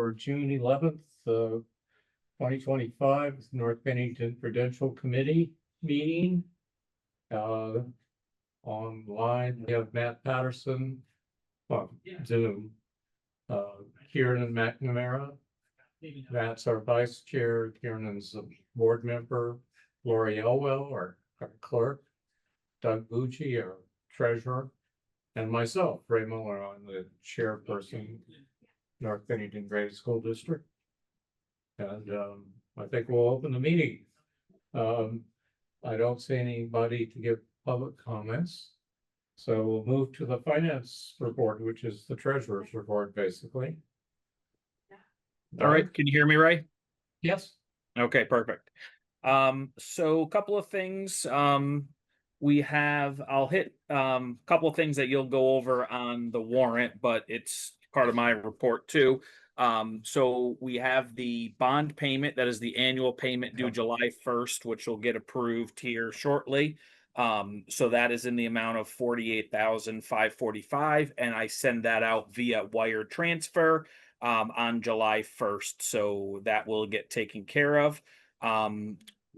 for June 11th, 2025, North Bennington Prudential Committee meeting. Online, we have Matt Patterson on Zoom, Kieran McNamara. Matt's our vice chair, Kieran's a board member, Lori Elwell, our clerk, Doug Bucci, our treasurer, and myself, Ray Muller, I'm the chairperson, North Bennington Grade School District. And I think we'll open the meeting. I don't see anybody to give public comments. So we'll move to the finance report, which is the treasurer's report, basically. All right, can you hear me, Ray? Yes. Okay, perfect. So a couple of things. I'll hit a couple of things that you'll go over on the warrant, but it's part of my report too. So we have the bond payment, that is the annual payment due July 1st, which will get approved here shortly. So that is in the amount of $48,545, and I send that out via wire transfer on July 1st. So that will get taken care of.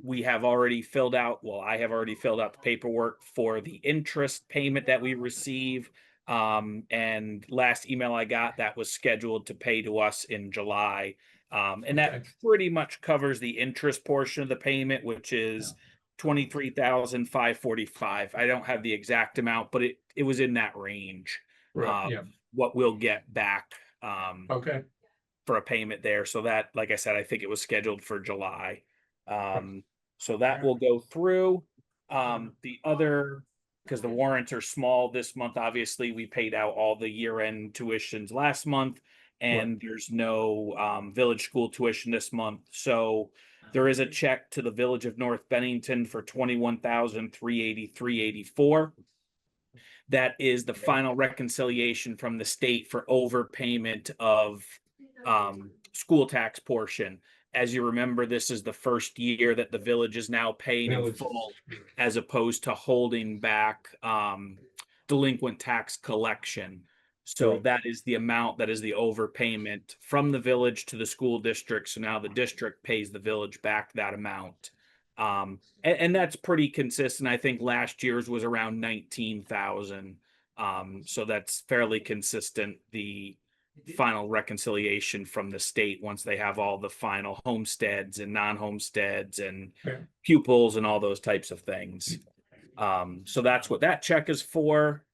We have already filled out, well, I have already filled out the paperwork for the interest payment that we receive. And last email I got, that was scheduled to pay to us in July. And that pretty much covers the interest portion of the payment, which is $23,545. I don't have the exact amount, but it was in that range. What we'll get back for a payment there. So that, like I said, I think it was scheduled for July. So that will go through. The other, because the warrants are small this month, obviously we paid out all the year-end tuitions last month, and there's no village school tuition this month. So there is a check to the Village of North Bennington for $21,383.84. That is the final reconciliation from the state for overpayment of school tax portion. As you remember, this is the first year that the village is now paying in full, as opposed to holding back delinquent tax collection. So that is the amount that is the overpayment from the village to the school district. So now the district pays the village back that amount. And that's pretty consistent. I think last year's was around 19,000. So that's fairly consistent. The final reconciliation from the state, once they have all the final homesteads and non-homesteads and pupils and all those types of things. So that's what that check is for.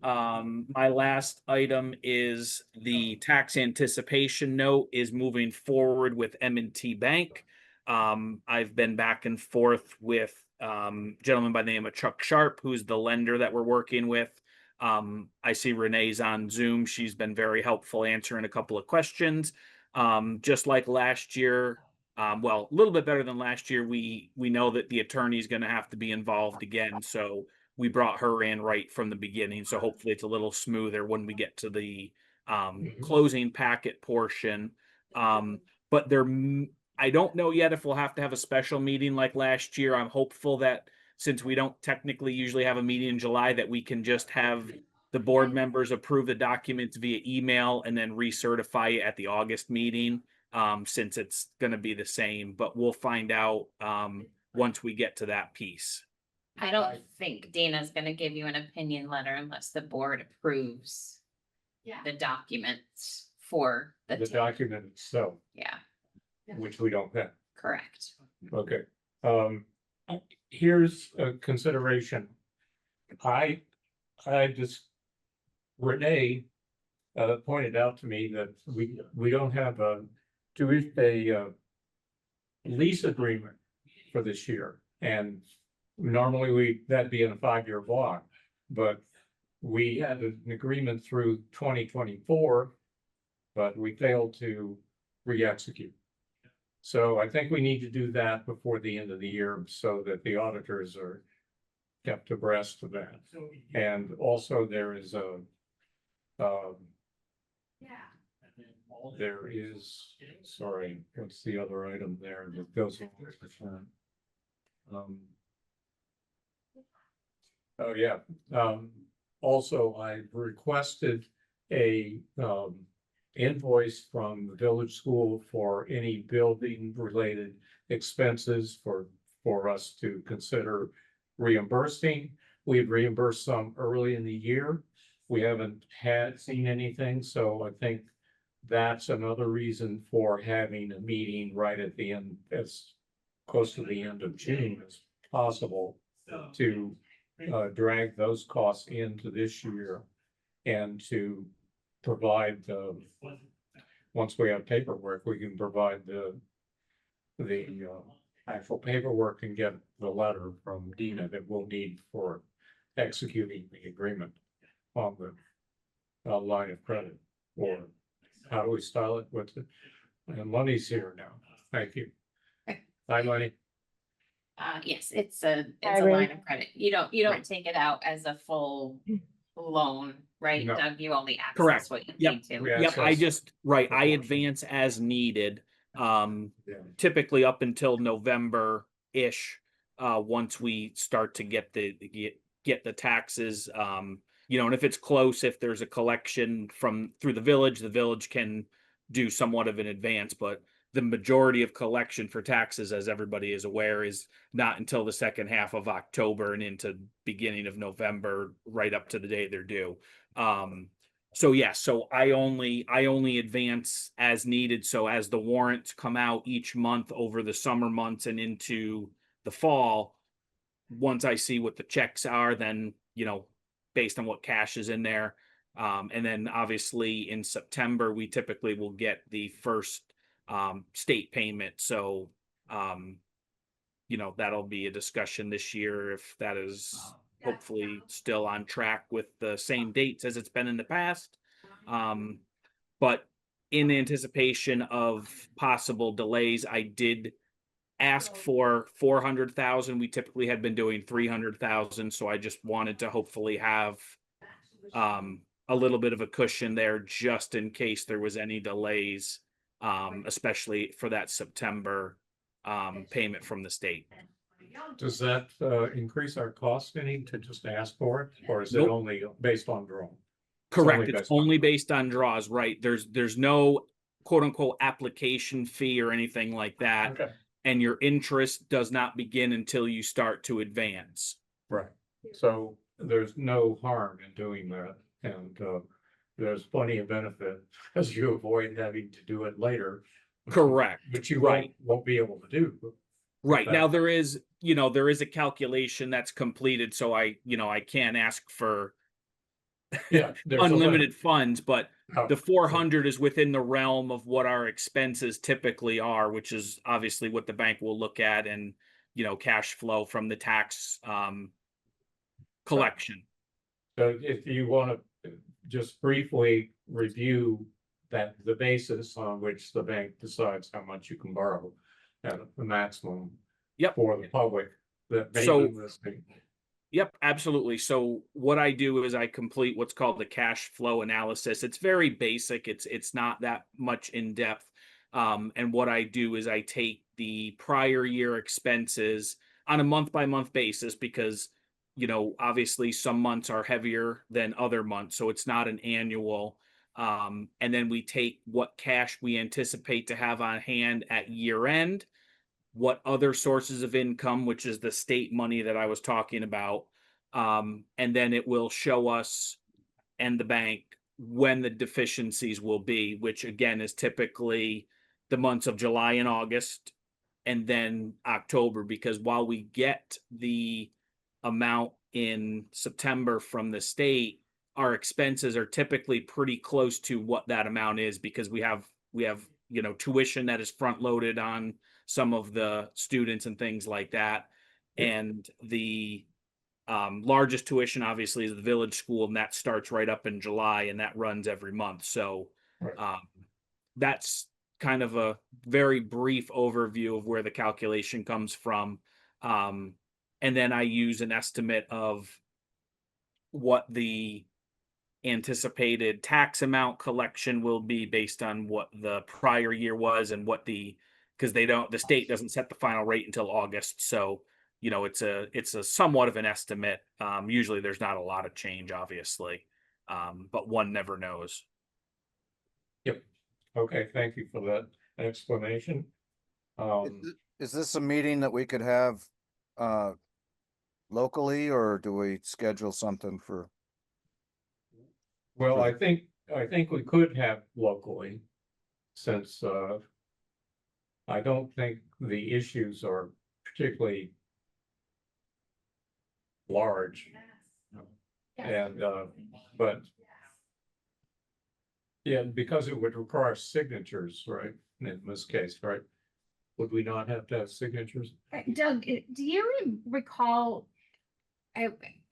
My last item is the tax anticipation note is moving forward with M&T Bank. I've been back and forth with a gentleman by the name of Chuck Sharp, who's the lender that we're working with. I see Renee's on Zoom. She's been very helpful answering a couple of questions. Just like last year, well, a little bit better than last year, we know that the attorney is going to have to be involved again. So we brought her in right from the beginning. So hopefully it's a little smoother when we get to the closing packet portion. But I don't know yet if we'll have to have a special meeting like last year. I'm hopeful that since we don't technically usually have a meeting in July, that we can just have the board members approve the documents via email and then recertify it at the August meeting, since it's going to be the same. But we'll find out once we get to that piece. I don't think Dana's going to give you an opinion letter unless the board approves the documents for the document itself. Yeah. Which we don't have. Correct. Okay. Here's a consideration. Renee pointed out to me that we don't have a lease agreement for this year, and normally that'd be in a 5-year block, but we had an agreement through 2024, but we failed to re-execute. So I think we need to do that before the end of the year so that the auditors are kept abreast of that. And also there is sorry, what's the other item there that goes with also I requested a invoice from the village school for any building related expenses for us to consider reimbursing. We had reimbursed some early in the year. We haven't seen anything, so I think that's another reason for having a meeting right at the end, as close to the end of June as possible, to drag those costs into this year and to provide once we have paperwork, we can provide the actual paperwork and get the letter from Dina that we'll need for executing the agreement on the line of credit, or how do we style it? What's it? And Lenny's here now. Thank you. Hi, Lenny. Yes, it's a Hi, line Ray. of credit. You don't Right. take it out as a full loan, right, No. Doug? You only Correct. access what you Yep. need to. Yeah. Yep, I access just, right, I proportion. advance as needed, Yeah. typically up until November-ish. Once we start to get the taxes, you know, and if it's close, if there's a collection through the village can do somewhat of an advance, but the majority of collection for taxes, as everybody is aware, is not until the second half of October and into beginning of November, right up to the day they're due. So yeah, so I only advance as needed. So as the warrants come out each month over the summer months and into the fall, once I see what the checks are, then, you know, based on what cash is in there. And then obviously in September, we typically will get the first state payment. So, you know, that'll be a discussion this year if that is hopefully still on track with the same dates as it's been in the past. But in anticipation of possible delays, I did ask for 400,000. We typically had been doing 300,000. So I just wanted to hopefully have a little bit of a cushion there just in case there was any delays, especially for that September payment from the state. Does that increase our cost any to just ask for it, or is it Nope. only based on draw? Correct. only It's based on only draw. based on draws, right? There's no quote unquote application fee or anything like that. Okay, And your interest does not begin until you start to advance. right. So there's no harm in doing that, and there's plenty of benefit as you avoid having to do it later. Correct. Which you Right. won't be able to do. Right. that. Now there is, you know, there is a calculation that's completed. So I can't ask for Yeah. there's a limit. unlimited funds, but Oh, the 400 is within the realm of what our expenses typically are, which is obviously what the bank will look at, and, you know, cash flow from the tax collection. So if you want to just briefly review that, the basis on which the bank decides how much you can borrow at the maximum. Yep. For the public that may So- be listening. Yep, absolutely. So what I do is I complete what's called the cash flow analysis. It's very basic. It's not that much in depth. And what I do is I take the prior year expenses on a month by month basis, because, you know, obviously some months are heavier than other months. So it's not an annual. And then we take what cash we anticipate to have on hand at year end, what other sources of income, which is the state money that I was talking about. And then it will show us and the bank when the deficiencies will be, which again is typically the months of July and August, and then October, because while we get the amount in September from the state, our expenses are typically pretty close to what that amount is, because we have, you know, tuition that is front loaded on some of the students and things like that. Yeah. And the largest tuition obviously is the village school, and that starts right up in July and that runs every month. So Right. that's kind of a very brief overview of where the calculation comes from. And then I use an estimate of what the anticipated tax amount collection will be based on what the prior year was, and what because the state doesn't set the final rate until August. So, you know, it's a somewhat of an estimate. Usually there's not a lot of change, obviously. But one never knows. Okay, thank you for that explanation. Is this a meeting that we could have locally, or do we schedule something for? Well, I think we could have locally, since I don't think the issues are particularly large. And but yeah, because it would require signatures, right? In this case, right? Would we not have to have signatures? Doug, do you recall? I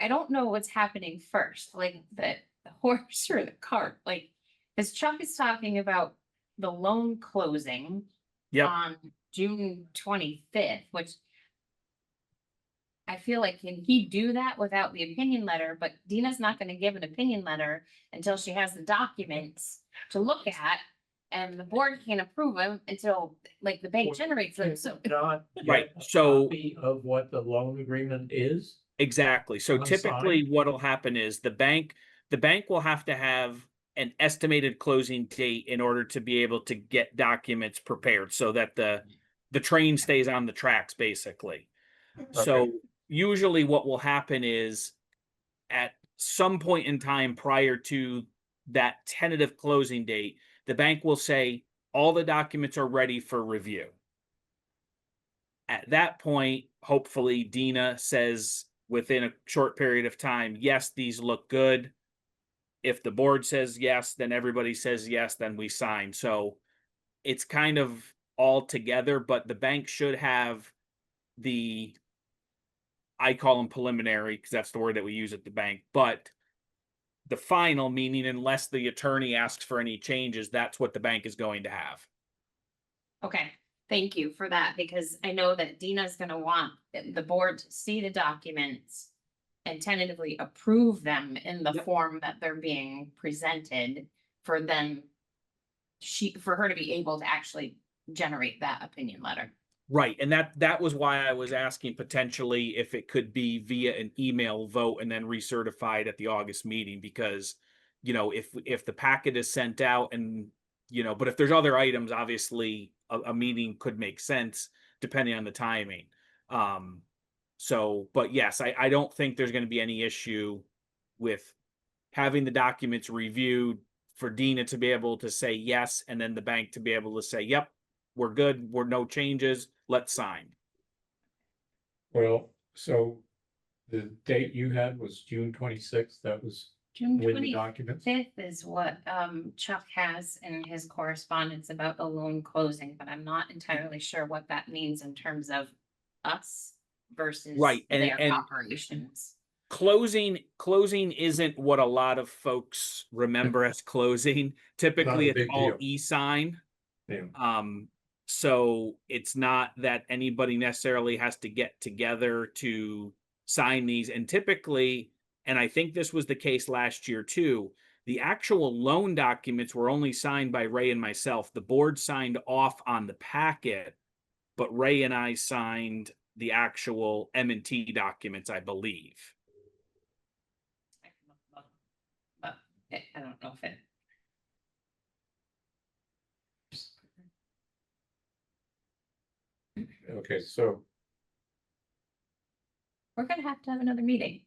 don't know what's happening first, like the horse or the cart, like, as Chuck is talking about the loan closing Yep. on June 25th, which I feel like, can he do that without the opinion letter? But Dina's not gonna give an opinion letter until she has the documents to look at. And the board can't approve them until, like, the bank generates them, so. Not Right, yet a so- copy of what the loan agreement is? Exactly. So Unsigned? typically what'll happen is the bank will have to have an estimated closing date in order to be able to get documents prepared so that the train stays on the tracks, basically. So usually what will happen is at some point in time prior to that tentative closing date, the bank will say all the documents are ready for review. At that point, hopefully Dina says within a short period of time, yes, these look good. If the board says yes, then everybody says yes, then we sign. So it's kind of all together, but the bank should have the, I call them preliminary because that's the word that we use at the bank, but the final, meaning unless the attorney asks for any changes, that's what the bank is going to have. Okay, thank you for that, because I know that Dina's gonna want the board to see the documents and tentatively approve them in the Yep. form that they're being presented for them. For her to be able to actually generate that opinion letter. Right, and that was why I was asking potentially if it could be via an email vote and then recertified at the August meeting, because, you know, if the packet is sent out and, you know, but if there's other items, obviously a meeting could make sense depending on the timing. So, but yes, I don't think there's going to be any issue with having the documents reviewed for Dina to be able to say yes, and then the bank to be able to say, yep, we're good, we're no changes, let's sign. Well, so the date you had was June 26th. That was June with the documents? 25th is what Chuck has in his correspondence about the loan closing, but I'm not entirely sure what that means in terms of us versus Right, and- their and- operations. Closing isn't what a lot of folks remember as closing. Typically, it's big all deal. e-sign. Yeah. So it's not that anybody necessarily has to get together to sign these. And typically, and I think this was the case last year too, the actual loan documents were only signed by Ray and myself. The board signed off on the packet, but Ray and I signed the actual M&T documents, I believe. But I don't know if it. Okay, so, We're gonna have to have another meeting.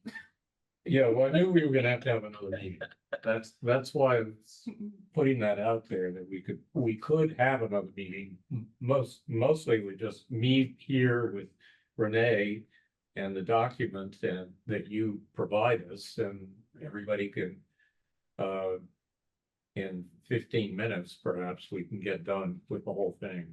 yeah, well, I knew we were gonna have to have another meeting. That's why I was putting that out there, that we could have another meeting. Mostly we just meet here with Renee and the document that you provide us, and everybody can, in 15 minutes, perhaps, we can get done with the whole thing.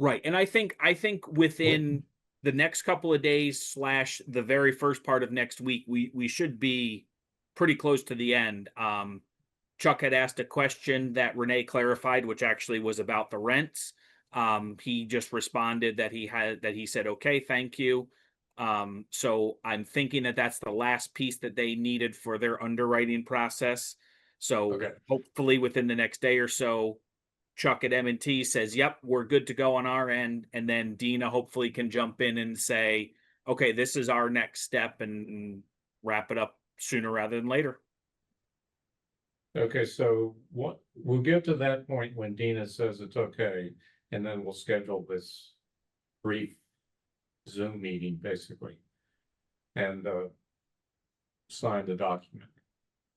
Right. And I think within the next couple of days / the very first part of next week, we should be pretty close to the end. Chuck had asked a question that Renee clarified, which actually was about the rents. He just responded that he said, okay, thank you. So I'm thinking that that's the last piece that they needed for their underwriting process. So Okay. hopefully within the next day or so, Chuck at M&T says, yep, we're good to go on our end. And then Dina hopefully can jump in and say, okay, this is our next step, and wrap it up sooner rather than later. Okay, so what, we'll get to that point when Dina says it's okay, and then we'll schedule this brief Zoom meeting, basically. And sign the document.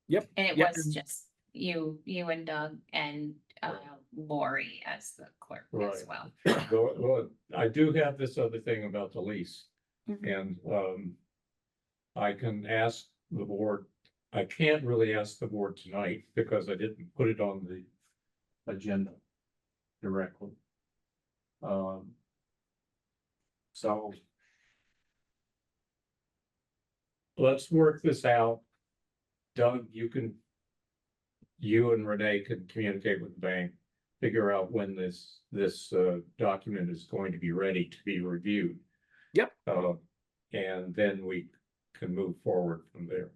Yep. And it Yep. was just you and Doug and Lori as the clerk as Right. well. Well, I do have this other thing about the lease, Mhm. and I can ask the board. I can't really ask the board tonight because I didn't put it on the agenda directly. So let's work this out. Doug, you and Renee can communicate with the bank, figure out when this document is going to be ready to be reviewed. Yep. And then we can move forward from there.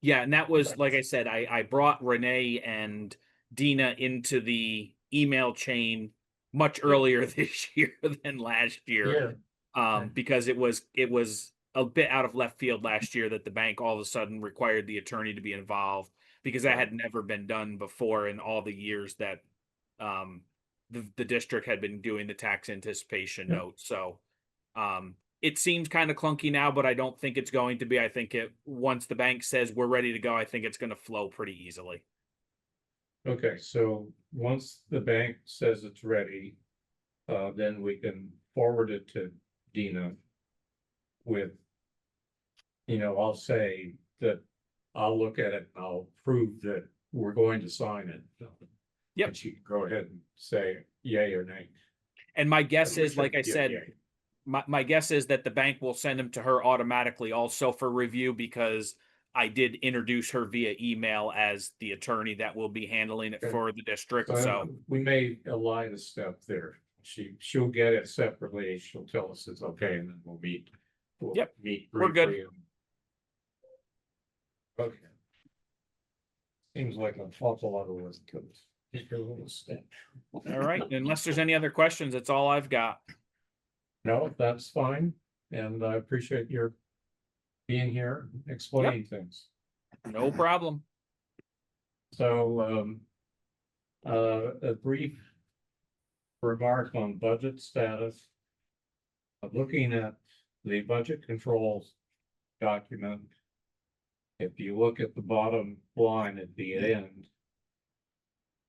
Yeah, and that was, like I said, I brought Renee and Dina into the email chain much earlier this year than last year. Because it was a bit out of left field last year that the bank all of a sudden required the attorney to be involved, because that had never been done before in all the years that the district had been doing the tax anticipation note. So it seems kind of clunky now, but I don't think it's going to be. I think once the bank says we're ready to go, I think it's going to flow pretty easily. Okay, so once the bank says it's ready, then we can forward it to Dina with, I'll say that I'll look at it and I'll prove that we're going to sign it. Yep. And she can go ahead and say yay or nay. And my guess is, like I Yeah, said, yay. my guess is that the bank will send them to her automatically also for review, because I did introduce her via email as the attorney that will be handling it Okay. for the district. So So we may align a step there. She'll get it separately. She'll tell us it's okay, and then we'll meet. Yep, Meet we're good. briefly. Okay. Seems like an awful lot of work to take a little step. All right. Unless there's any other questions, that's all I've got. No, that's fine, and I appreciate your being here, explaining things. No problem. So, a brief remark on budget status. Looking at the budget controls document, if you look at the bottom line at the end,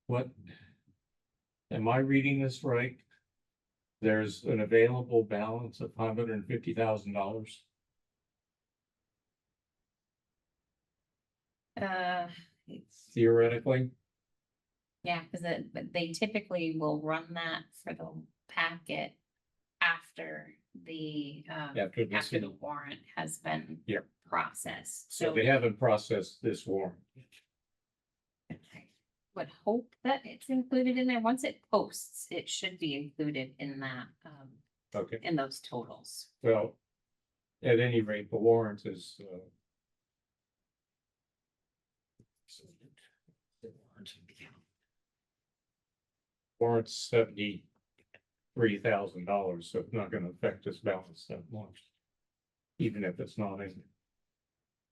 what, am I reading this right? There's an available balance of $550,000. It's, Theoretically, yeah, because they typically will run that for the packet after the after this, after the warrant has been Yeah. processed. so they haven't processed this warrant. I would hope that it's included in there. Once it posts, it should be included in that, Okay, in those totals. well, at any rate, the warrant is, warrant's $73,000, so it's not gonna affect this balance that much. Even if it's not in.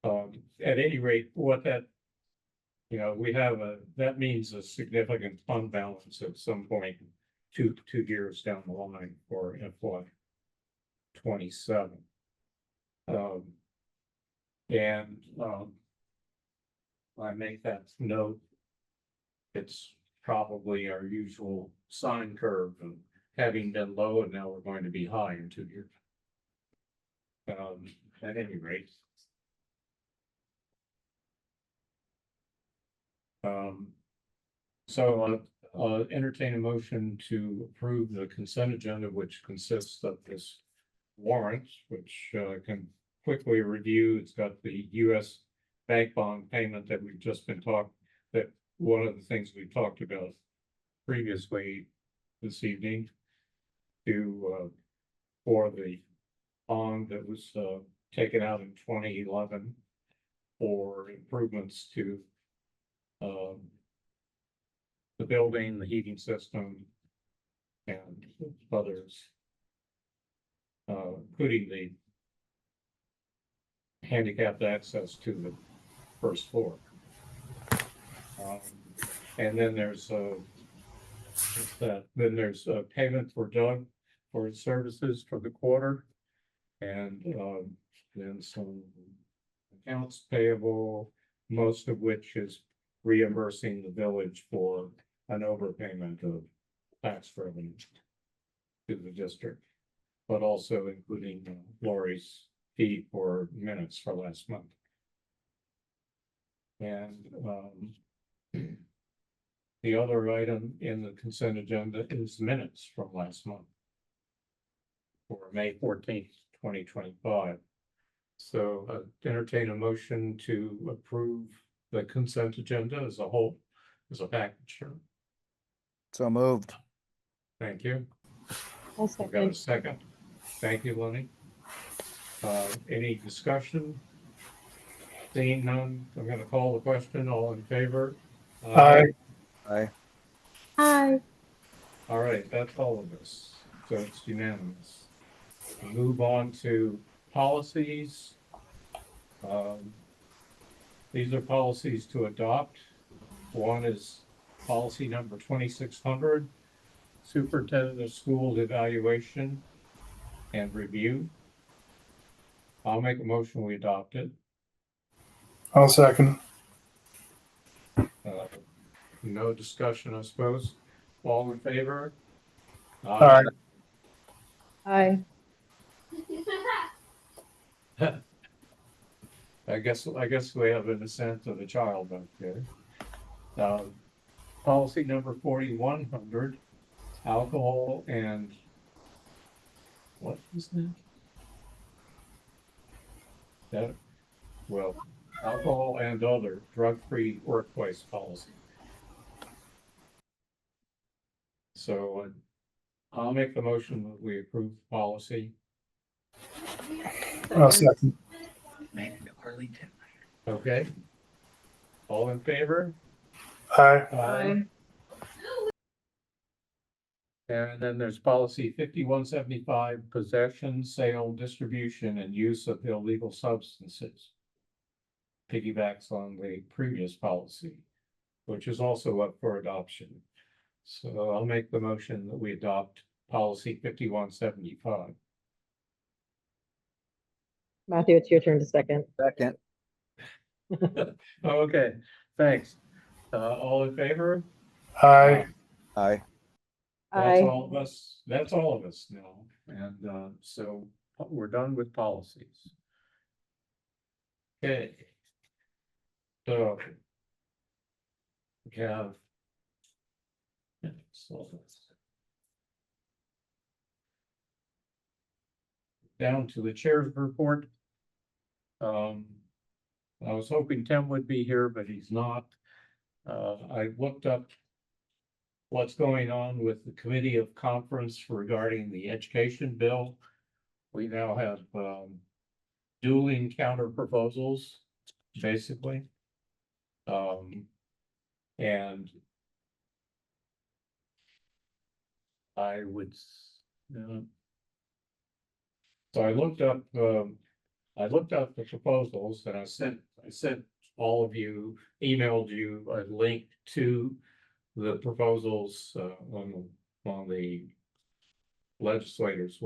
At any rate, what that. We have that means a significant fund balance at some point, two years down the line for FY 27. I make that note. It's probably our usual sine curve of having been low and now we're going to be high in 2 years. At any rate. So entertain a motion to approve the consent agenda, which consists of this warrant, which can quickly review. It's got the US bank bond payment that we've just been that one of the things we talked about previously this evening for the bond that was taken out in 2011 for improvements to the building, the heating system, and others, including the handicapped access to the first floor. And then there's what's that? Then there's a payment for Doug for his services for the quarter. And then some accounts payable, most of which is reimbursing the village for an overpayment of tax revenue to the district, but also including Lori's fee for minutes for last month. And the other item in the consent agenda is minutes from last month for May 14th, 2025. So entertain a motion to approve the consent agenda as a whole, as a package. So moved. Thank you. I'll We've got a second. second. Thank you, Lenny. Any discussion? Seeing none, I'm gonna call the question. All in favor? Aye. Aye. Hi. All right, that's all of us. So it's unanimous. Move on to policies. These are policies to adopt. One is policy number 2600, superintendent of schools evaluation and review. I'll make a motion, we adopt it. I'll second. No discussion, I suppose. All in favor? Aye. Hi. I guess we have an assent of the child back there. Policy number 4100, alcohol and what is that? Alcohol and other drug-free workplace policy. So I'll make the motion that we approve the policy. I'll second. Okay. All in favor? Aye. Hi. And then there's policy 5175, possession, sale, distribution, and use of illegal substances. Piggybacks on the previous policy, which is also up for adoption. So I'll make the motion that we adopt policy 5175. Matthew, it's your turn to second. Second. Okay, thanks. All in favor? Aye. Aye. That's Aye. all of us, that's all of us now, and so we're done with policies. Okay. So. We have. Down to the chair's report. I was hoping Tim would be here, but he's not. I looked up what's going on with the committee of conference regarding the education bill. We now have dueling counter proposals, basically. And I would, so I looked up the proposals and I sent all of you, emailed you a link to the proposals on the legislature's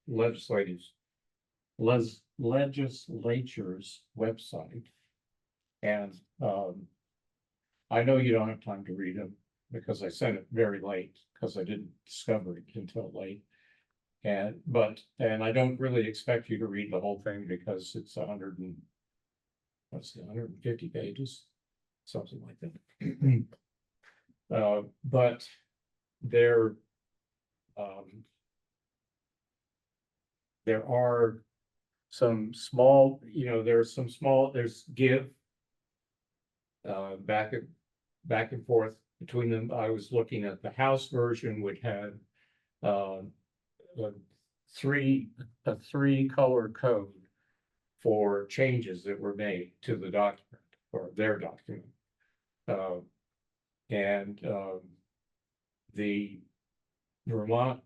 website. And I know you don't have time to read them because I sent it very late because I didn't discover it until late. And I don't really expect you to read the whole thing because it's 150 pages, something like that. But there are some small, there's give back and forth between them. I was looking at the House version, which had a three color code for changes that were made to the document or their document. The Rural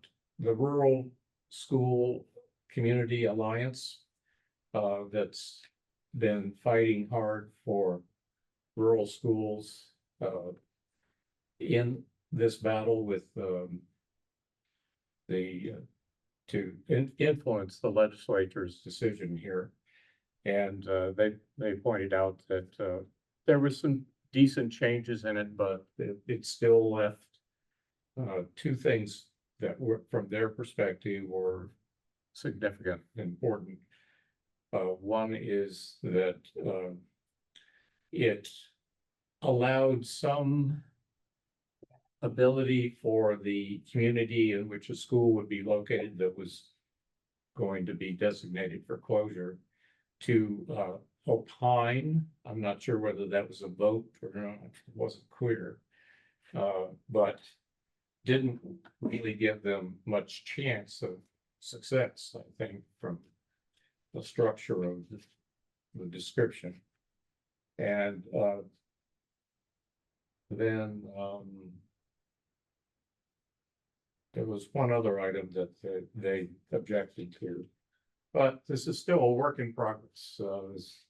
School Community Alliance, that's been fighting hard for rural schools in this battle with, to influence the legislature's decision here. And they pointed out that there was some decent changes in it, but it still left two things that were, from their perspective, were significant, important. One is that it allowed some ability for the community in which a school would be located that was going to be designated for closure to opine. I'm not sure whether that was a vote or not, it wasn't clear. But didn't really give them much chance of success, I think, from the structure of the description. And then there was one other item that they objected to, but this is still a work in progress.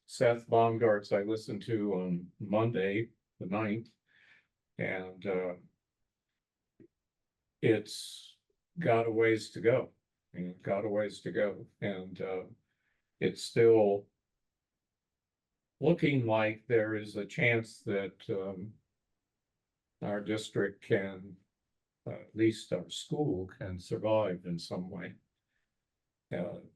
Seth Baumgart's I listened to on Monday, the 9th, and it's got a ways to go. And it's still looking like there is a chance that our district can, at least our school can survive in some way.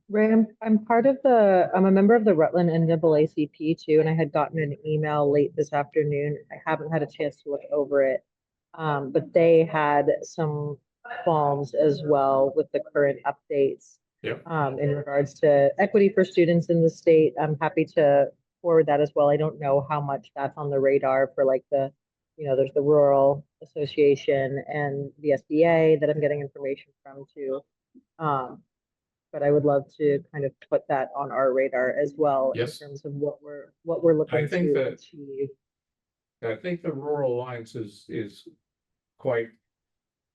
Ray, I'm a member of the Rutland NAACP too, and I had gotten an email late this afternoon. I haven't had a chance to look over it. But they had some qualms as well with the current updates. Yep. In regards to equity for students in the state. I'm happy to forward that as well. I don't know how much that's on the radar for like the, there's the Rural Association and the SBA that I'm getting information from too. But I would love to kind of put that on our radar as well. Yes. In terms of what we're looking to achieve. I think the Rural Alliance is quite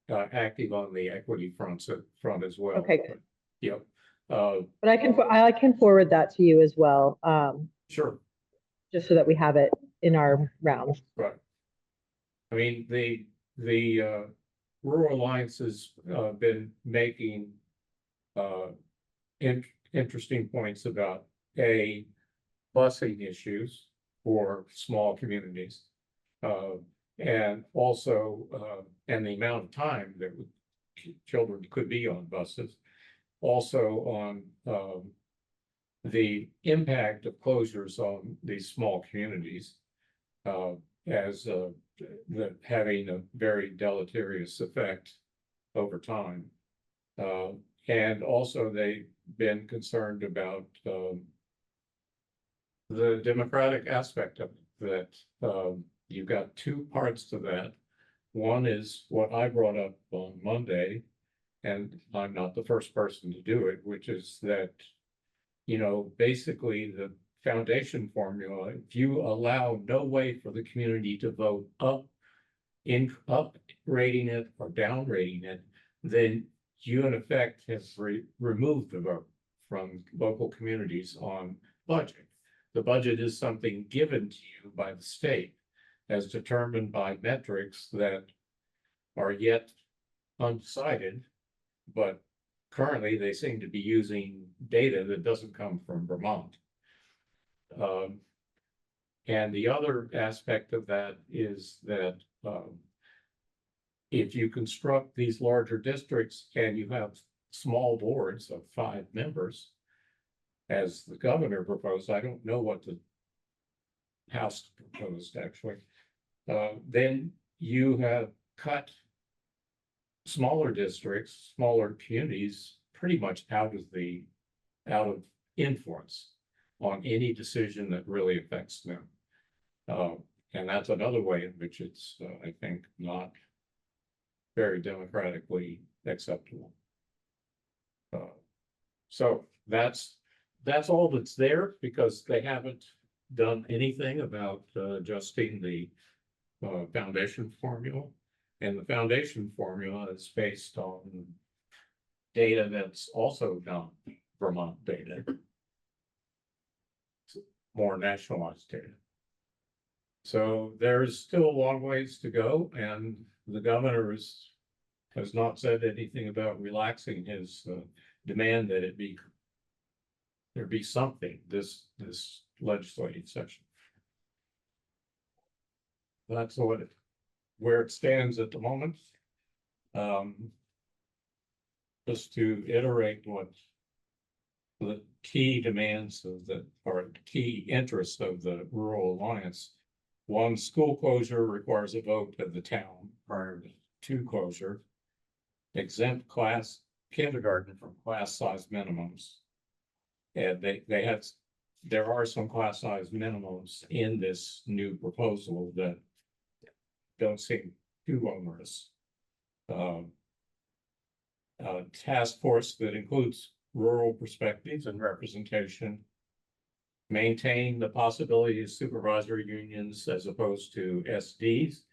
active on the equity front as well. Okay, good. Yep. But I can forward that to you as well. Sure. Just so that we have it in our rounds. Right. I mean, the Rural Alliance has been making interesting points about busing issues for small communities. And also, and the amount of time that children could be on buses. Also on the impact of closures on these small communities as having a very deleterious effect over time. And also they've been concerned about the democratic aspect of it, that you've got two parts to that. One is what I brought up on Monday, and I'm not the first person to do it, which is that, basically the foundation formula, if you allow no way for the community to vote up rating it or down rating it, then you in effect have removed the vote from local communities on budget. The budget is something given to you by the state as determined by metrics that are yet undecided, but currently they seem to be using data that doesn't come from Vermont. And the other aspect of that is that if you construct these larger districts and you have small boards of 5 members, as the governor proposed, I don't know what the House proposed actually, then you have cut smaller districts, smaller communities, pretty much out of influence on any decision that really affects them. And that's another way in which it's, I think, not very democratically acceptable. So that's all that's there, because they haven't done anything about adjusting the foundation formula. And the foundation formula is based on data that's also not Vermont data. It's more nationalized data. So there's still a long ways to go, and the governor has not said anything about relaxing his demand that there be something this legislative session. That's where it stands at the moment. Just to iterate what the key demands or key interests of the Rural Alliance. One, school closure requires a vote of the town prior to closure. Exempt class kindergarten from class size minimums. And there are some class size minimums in this new proposal that don't seem too onerous. Task force that includes rural perspectives and representation. Maintain the possibility of supervisory unions as opposed to SDs.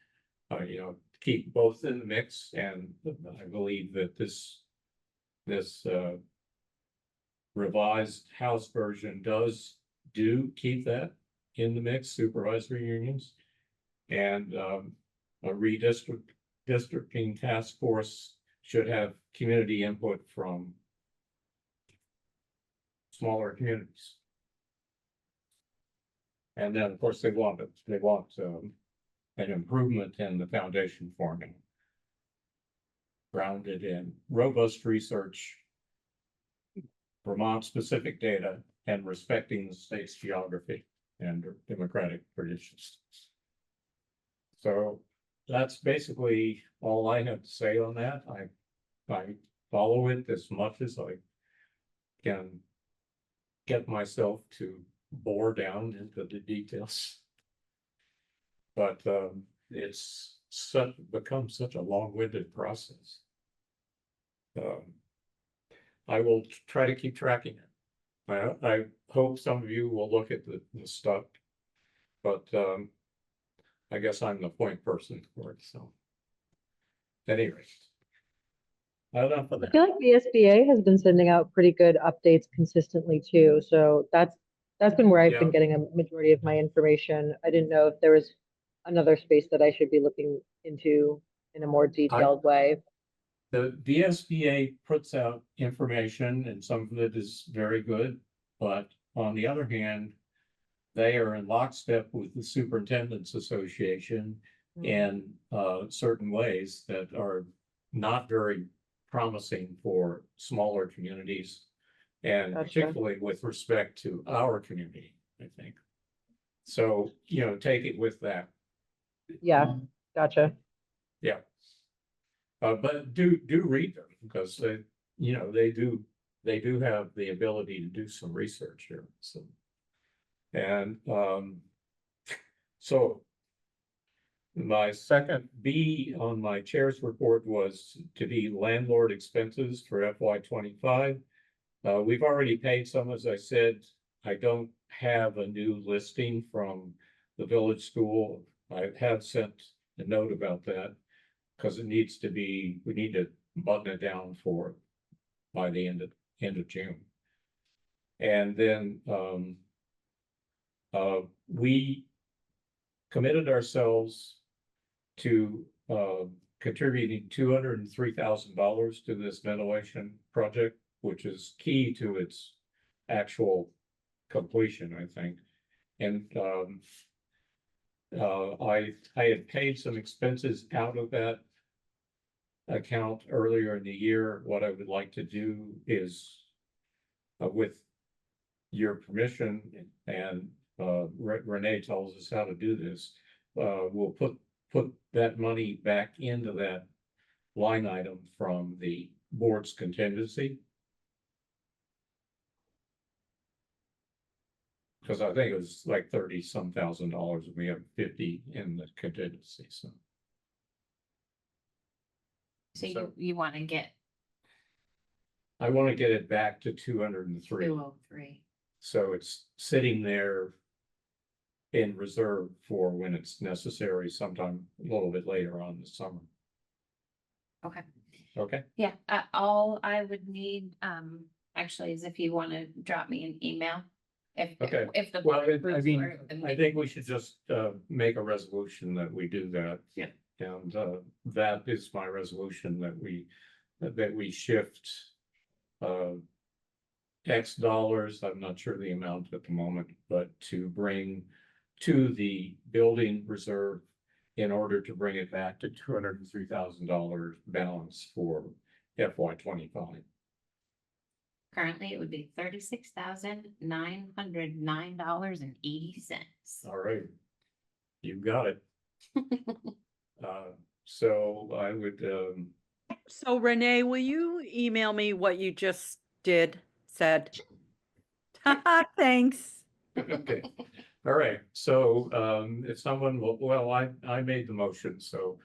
Keep both in the mix, and I believe that this revised House version do keep that in the mix, supervisory unions. And a redistricting task force should have community input from smaller communities. And then, of course, they want an improvement in the foundation formula, grounded in robust research, Vermont-specific data, and respecting the state's geography and democratic traditions. So that's basically all I have to say on that. I follow it as much as I can get myself to bore down into the details. But it's become such a long-winded process. I will try to keep tracking it. I hope some of you will look at the stuff, but I guess I'm the point person for it. So, at any rate, enough of I that. feel like the SBA has been sending out pretty good updates consistently too. So that's been where I've Yeah. been getting a majority of my information. I didn't know if there was another space that I should be looking into in a more detailed way. The SBA puts out information, and some of it is very good, but on the other hand, they are in lockstep with the Superintendent's Association in certain ways that are not very promising for smaller communities, and Gotcha. particularly with respect to our community, I think. So, take it with that. Yeah, gotcha. Yeah. But do read them, because they do have the ability to do some research here. So, and so my second B on my chair's report was to be landlord expenses for FY25. We've already paid some, as I said. I don't have a new listing from the village school. I have sent a note about that, because we need to button it down by the end of June. And then we committed ourselves to contributing $203,000 to this ventilation project, which is key to its actual completion, I think. And I had paid some expenses out of that account earlier in the year. What I would like to do is, with your permission, and Renee tells us how to do this, we'll put that money back into that line item from the board's contingency. Because I think it was like $30-some thousand, and we have 50 in the contingency, so. So you want to get I want to get it back to 203. 203. So it's sitting there in reserve for when it's necessary, sometime a little bit later on this summer. Okay. Okay, Yeah, all I would need, actually, is if you want to drop me an email Okay. if the. Well, board I approves mean, or the I think we should just make a resolution that we do that. Yeah. And that is my resolution that we shift X dollars, I'm not sure the amount at the moment, but to bring to the building reserve in order to bring it back to $203,000 balance for FY 25. Currently, it would be $36,909.80. All right. You got it. So I would, So Renee, will you email me what you just said? Thanks. okay. All right. So if someone will, well, I made the motion, so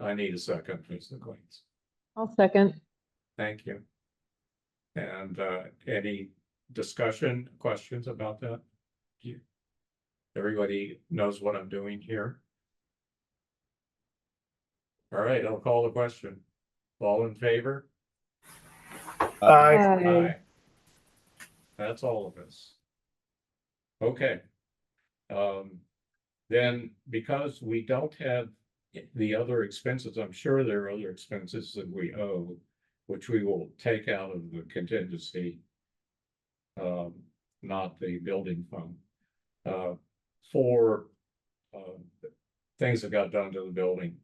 I need a second, basically. I'll second. Thank you. And any discussion, questions about that? Everybody knows what I'm doing here? All right, I'll call the question. All in favor? Aye. Aye. That's all of us. Okay. Then because we don't have the other expenses, I'm sure there are other expenses that we owe, which we will take out of the contingency. Not the building fund. For things that got done to the building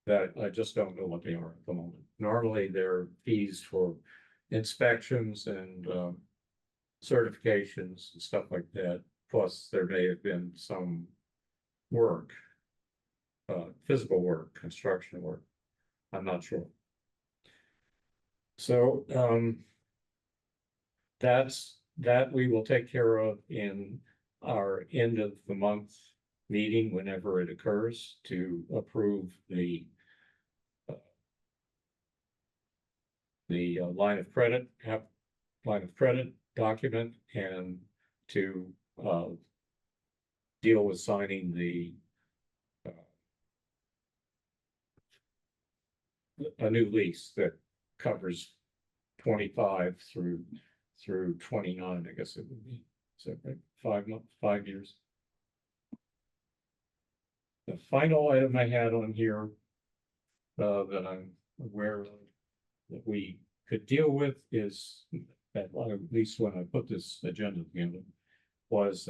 that I just don't know what they are at the moment. Normally, they're fees for inspections and certifications and stuff like that. Plus, there may have been some work, physical work, construction work. I'm not sure. So that we will take care of in our end of the month meeting whenever it occurs to approve the line of credit document and to deal with signing a new lease that covers 25 through 29, I guess it would be. So right? 5 years. The final item I had on here that I'm aware of that we could deal with is that, at least when I put this agenda together, was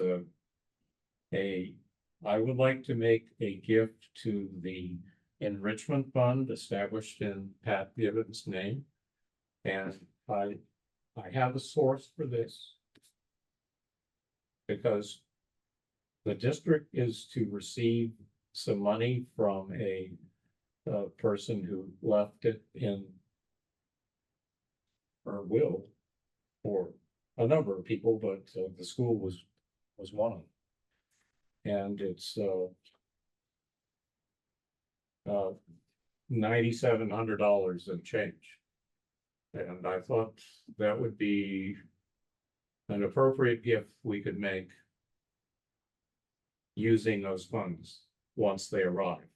I would like to make a gift to the enrichment fund established in Pat Gibbons' name. And I have a source for this because the district is to receive some money from a person who left it in or will for a number of people, but the school was one of them. And it's $9,700 and change. And I thought that would be an appropriate gift we could make using those funds once they arrive.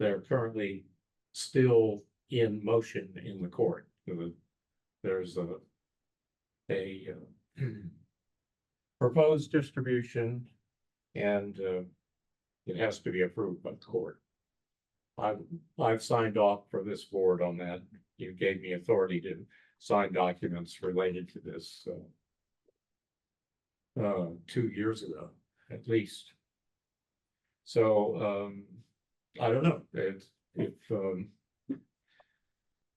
They're currently still in motion in the court. There's a proposed distribution and it has to be approved by the court. I've signed off for this board on that. You gave me authority to sign documents related to this 2 years ago, at least. So I don't know if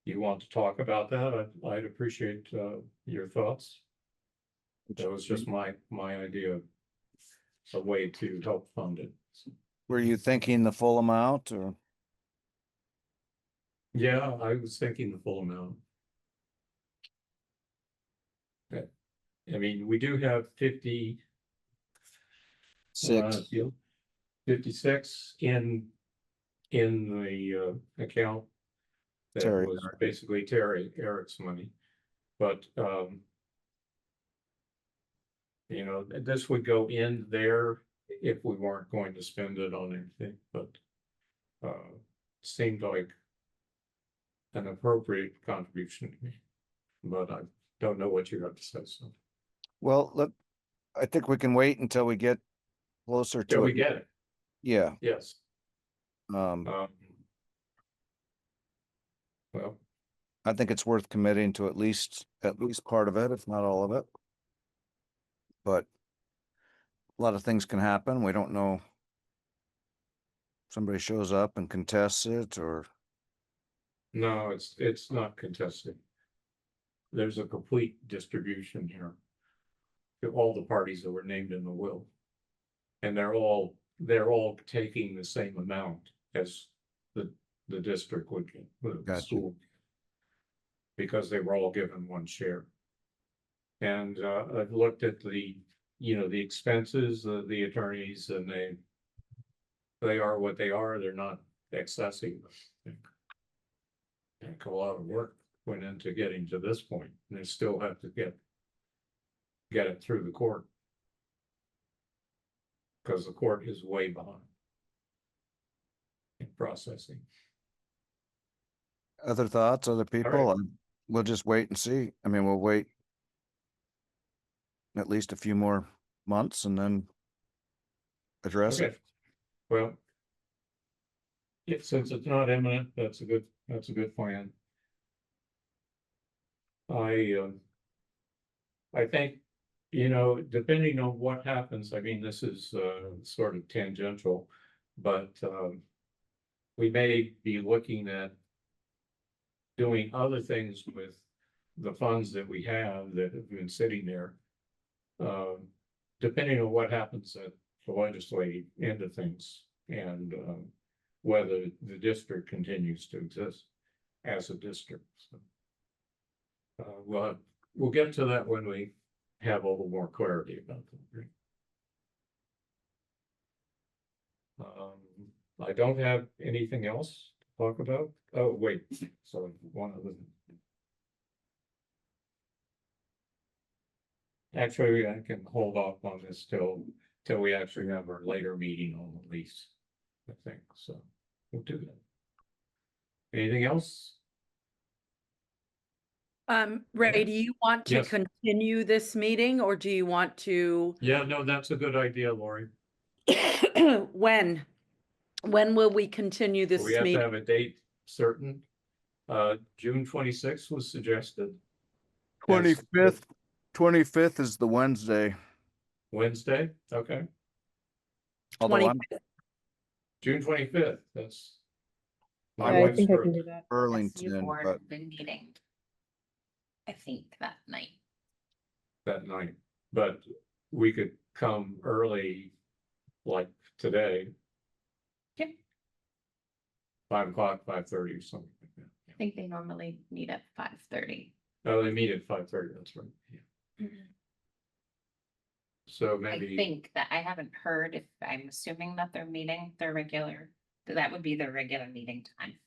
you want to talk about that. I'd appreciate your thoughts. That was just my idea of a way to help fund it. Were you thinking the full amount or? Yeah, I was thinking the full amount. Okay. I mean, we do have 56 in the account. That Terry. was basically Eric's money, but you know, this would go in there if we weren't going to spend it on anything, but seemed like an appropriate contribution to me, but I don't know what you have to say, so. Well, I think we can wait until we get closer Till to we it. get it, Yeah, yes. um, Well, I think it's worth committing to at least part of it, if not all of it. But a lot of things can happen. We don't know. Somebody shows up and contests it, or no, it's not contested. There's a complete distribution here to all the parties that were named in the will. And they're all taking the same amount as the district would get, the Gotcha. school. Because they were all given one share. And I've looked at the expenses of the attorneys, and they are what they are. They're not excessive. I think a lot of work went into getting to this point, and they still have to get it through the court. Because the court is way behind in processing. other thoughts, other people. We'll just wait and see. I mean, we'll wait at least a few more months and then address Okay, it. well. Since it's not imminent, that's a good plan. I think, depending on what happens, I mean, this is sort of tangential, but we may be looking at doing other things with the funds that we have that have been sitting there. Depending on what happens at the legislative end of things, and whether the district continues to exist as a district. So, we'll get to that when we have a little more clarity about that. I don't have anything else to talk about. Oh, wait, so one of them. Actually, I can hold off on this till we actually have our later meeting on the lease, I think, so we'll do that. Anything else? Ray, do you want to Yes. continue this meeting or do you want to, Yeah, no, that's a good idea, Lori. when? When will we continue this We have to meeting? have a date certain. June 26th was suggested. As 25th is the Wednesday. Wednesday, okay, Although I'm 25th. June 25th, that's. my Yeah, I wife's think I can birthday do that. SU Burlington, board but have been meeting. I think that night. That night, but we could come early, like today. Yep. 5 o'clock, 5:30 or something like that. I think they normally meet at 5:30. Oh, they meet at 5:30, that's right. Yeah. So I maybe, think that I haven't heard if, I'm assuming that they're meeting their regular, that would be their regular meeting time.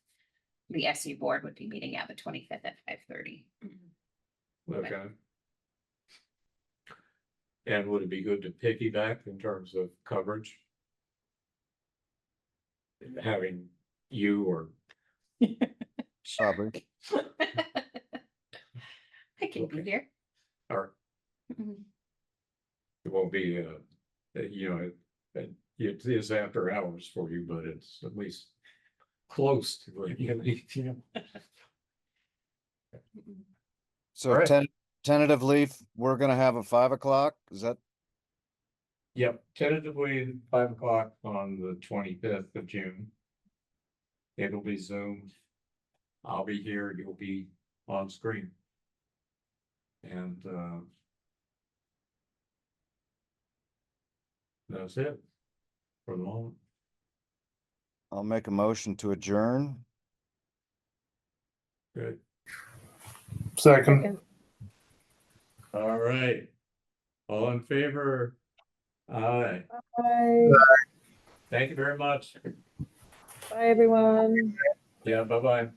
The SU board would be meeting at the 25th at 5:30. okay. And would it be good to piggyback in terms of coverage? Having you or, probably. I can be here. or Mhm. it won't be, it is after hours for you, but it's at least close to what you need, So Alright. tentatively, we're gonna have a 5 o'clock. Is that Yep, tentatively 5 o'clock on the 25th of June. It'll be Zoom. I'll be here, you'll be on screen. And that's it for the moment. I'll make a motion to adjourn. Good. Second. All right. All in favor? Aye. Bye. Thank you very much. Bye, everyone. Yeah, bye-bye.